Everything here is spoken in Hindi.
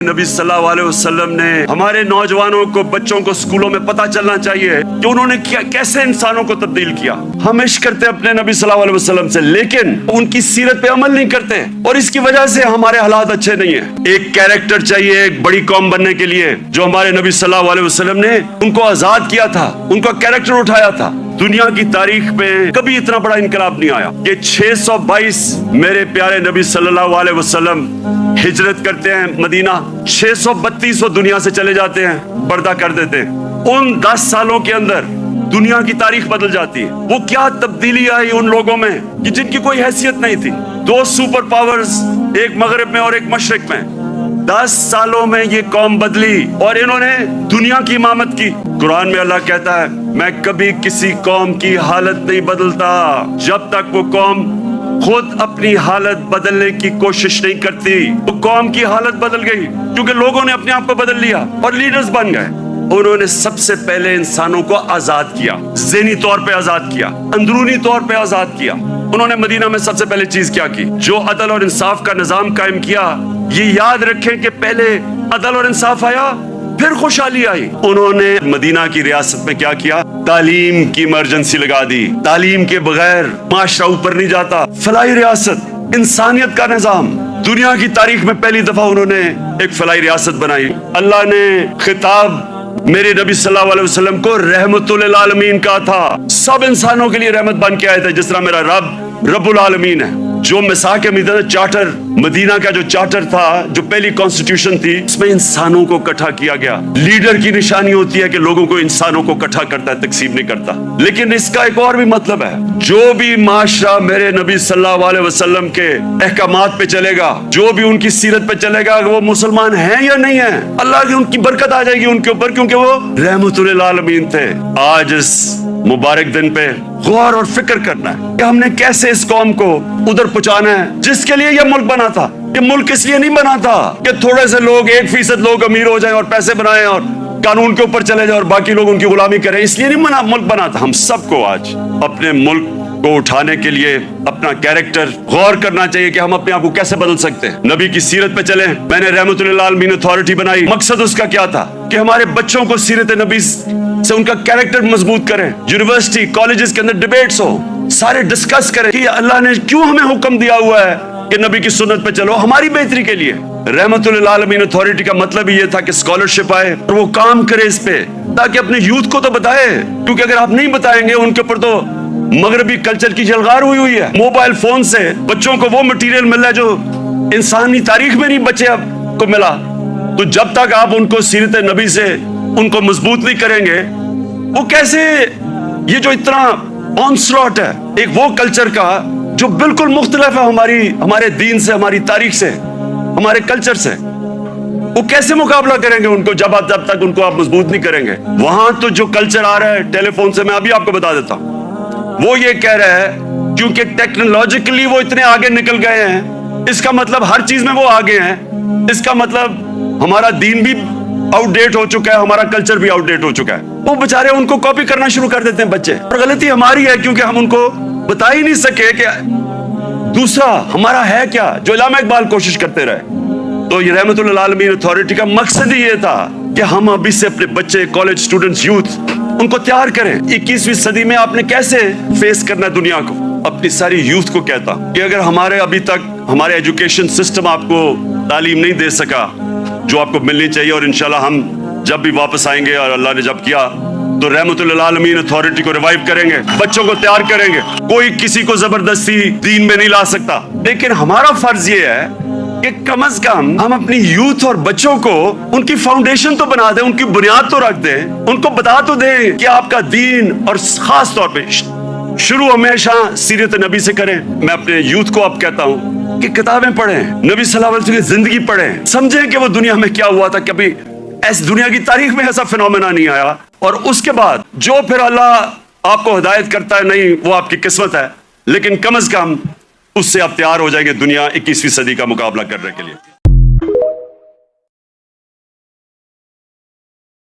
नबी सल्लल्लाहु अलैहि वसल्लम ने हमारे नौजवानों को, बच्चों को स्कूलों में पता चलना चाहिए कि उन्होंने कैसे इंसानों को तब्दील किया। हम इश्क करते हैं अपने नबी सल्लल्लाहु अलैहि वसल्लम से, लेकिन उनकी सीरत पे अमल नहीं करते और इसकी वजह से हमारे हालात अच्छे नहीं है। एक कैरेक्टर चाहिए एक बड़ी कौम बनने के लिए, जो हमारे नबी सल्लल्लाहु अलैहि वसल्लम ने उनको आजाद किया था, उनका कैरेक्टर उठाया था। दुनिया की तारीख में कभी इतना बड़ा इनकलाब नहीं आया। ये 622 मेरे प्यारे नबी सल्लल्लाहु अलैहि वसल्लम हिजरत करते हैं मदीना, 632 वो दुनिया से चले जाते हैं, पर्दा कर देते हैं। उन 10 सालों के अंदर दुनिया की तारीख बदल जाती है। वो क्या तब्दीली आई उन लोगों में कि जिनकी कोई हैसियत नहीं थी। 2 सुपर पावर्स, एक मगरिब में और एक मशरिक में, 10 सालों में ये कौम बदली और इन्होंने दुनिया की इमामत की। कुरान में अल्लाह कहता है, मैं कभी किसी कौम की हालत नहीं बदलता जब तक वो कौम खुद अपनी हालत बदलने की कोशिश नहीं करती। वो कौम की हालत बदल गई क्योंकि लोगों ने अपने आप को बदल लिया और लीडर्स बन गए। उन्होंने सबसे पहले इंसानों को आजाद किया, ज़हनी तौर पे आजाद किया, अंदरूनी तौर पे आजाद किया। उन्होंने मदीना में सबसे पहले चीज क्या की? जो अदल और इंसाफ का निजाम कायम किया। ये याद रखें कि पहले अदल और इंसाफ आया, फिर खुशहाली आई। उन्होंने मदीना की रियासत में क्या किया? तालीम की इमरजेंसी लगा दी। तालीम के बगैर माशरा ऊपर नहीं जाता। फलाही रियासत, इंसानियत का निजाम। दुनिया की तारीख में पहली दफा उन्होंने एक फलाही रियासत बनाई। अल्लाह ने खिताब मेरे नबी सल्लल्लाहु अलैहि वसल्लम को रहमतुल आलमीन का था। सब इंसानों के लिए रहमत बन के आए थे, जिस तरह मेरा रब रब्बुल आलमीन है। जो मिसाक मदीना चार्टर, मदीना का जो चार्टर था, जो पहली कॉन्स्टिट्यूशन थी, उसमें इंसानों को इकट्ठा किया गया। लीडर की निशानी होती है कि लोगों को, इंसानों को इकट्ठा करता है, तकसीम नहीं करता। लेकिन इसका एक और भी मतलब है, जो भी माशरा मेरे नबी सल्लल्लाहु अलैहि वसल्लम के अहकामात पे चलेगा, जो भी उनकी सीरत पे चलेगा, वो मुसलमान है या नहीं है, अल्लाह की उनकी बरकत आ जाएगी उनके ऊपर, क्योंकि वो रहमतुल आलमीन थे। आज इस मुबारक दिन पे गौर और फिक्र करना है कि हमने कैसे इस कौम को उधर पहुंचाना है जिसके लिए यह मुल्क बना था। ये मुल्क इसलिए नहीं बना था कि थोड़े से लोग, 1% लोग अमीर हो जाएं और पैसे बनाएं और कानून के ऊपर चले जाएं और बाकी लोग उनकी गुलामी करें। इसलिए नहीं मुल्क बना था। हम सबको आज अपने मुल्क को उठाने के लिए अपना कैरेक्टर गौर करना चाहिए कि हम अपने आप को कैसे बदल सकते हैं। नबी की सीरत पे चलें। मैंने रहमतुल आलमीन अथॉरिटी बनाई। मकसद उसका क्या था कि हमारे बच्चों को सीरत नबी से उनका कैरेक्टर मजबूत करें। यूनिवर्सिटी, कॉलेजेस के अंदर डिबेट्स हो, सारे डिस्कस करें कि अल्लाह ने क्यों हमें हुक्म दिया हुआ है कि नबी की सुन्नत पे चलो, हमारी बेहतरी के लिए। रहमतुल आलमीन अथॉरिटी का मतलब ही ये था कि स्कॉलरशिप आए और वो काम करे इस पे, ताकि अपने यूथ को तो बताए, क्योंकि अगर आप नहीं बताएंगे उनके ऊपर तो मगरबी कल्चर की जलगार हुई है। मोबाइल फोन से बच्चों को वो मटेरियल मिल रहा है जो इंसानी तारीख में नहीं बच्चे को मिला। तो जब तक आप उनको सीरत नबी से उनको मजबूत नहीं करेंगे, वो कैसे, ये जो इतना ऑनस्लॉट है एक वो कल्चर का जो बिल्कुल मुख्तलिफ है हमारे दीन से, हमारी तारीख से, हमारे कल्चर से, वो कैसे मुकाबला करेंगे उनको जब तक उनको आप मजबूत नहीं करेंगे। वहां तो जो कल्चर आ रहा है टेलीफोन से, मैं अभी आपको बता देता हूं, वो ये कह रहा है क्योंकि टेक्नोलॉजिकली वो इतने आगे निकल गए हैं, इसका मतलब हर चीज में वो आगे हैं, इसका मतलब हमारा दीन भी आउटडेट हो चुका है, हमारा कल्चर भी आउटडेट हो चुका है। वो बेचारे उनको कॉपी करना शुरू कर देते हैं बच्चे, और गलती हमारी है क्योंकि हम उनको बता ही नहीं सके कि दूसरा हमारा है क्या, जो इल्लामा इकबाल कोशिश करते रहे। तो ये रहमतुल आलमीन अथॉरिटी का मकसद ही ये था कि हम अभी से अपने बच्चे, कॉलेज स्टूडेंट्स, यूथ, उनको तैयार करें। 21वीं सदी में आपने कैसे फेस करना है दुनिया को। अपनी सारी यूथ को कहता कि अगर हमारे अभी तक हमारे एजुकेशन सिस्टम आपको तालीम नहीं दे सका जो आपको मिलनी चाहिए, और इंशाल्लाह हम जब भी वापस आएंगे और अल्लाह ने जब किया तो रहमतुल आलमीन अथॉरिटी को रिवाइव करेंगे, बच्चों को तैयार करेंगे। कोई किसी को जबरदस्ती दीन में नहीं ला सकता, लेकिन हमारा फर्ज ये है कि कम से कम हम अपनी यूथ और बच्चों को उनकी फाउंडेशन तो बना दें, उनकी बुनियाद तो रख दें, उनको बता तो दें कि आपका दीन, और खास तौर पे शुरू हमेशा सीरत नबी से करें। मैं अपने यूथ को अब कहता हूं कि किताबें पढ़ें, नबी सल्लल्लाहु अलैहि वसल्लम की जिंदगी पढ़ें, समझें कि वो दुनिया में क्या हुआ था। कभी ऐसी दुनिया की तारीख में ऐसा फिनोमेना नहीं आया। और उसके बाद जो फिर अल्लाह आपको हिदायत करता है, नहीं वो आपकी किस्मत है, लेकिन कम से कम उससे आप तैयार हो जाएंगे दुनिया 21वीं सदी का मुकाबला करने के लिए।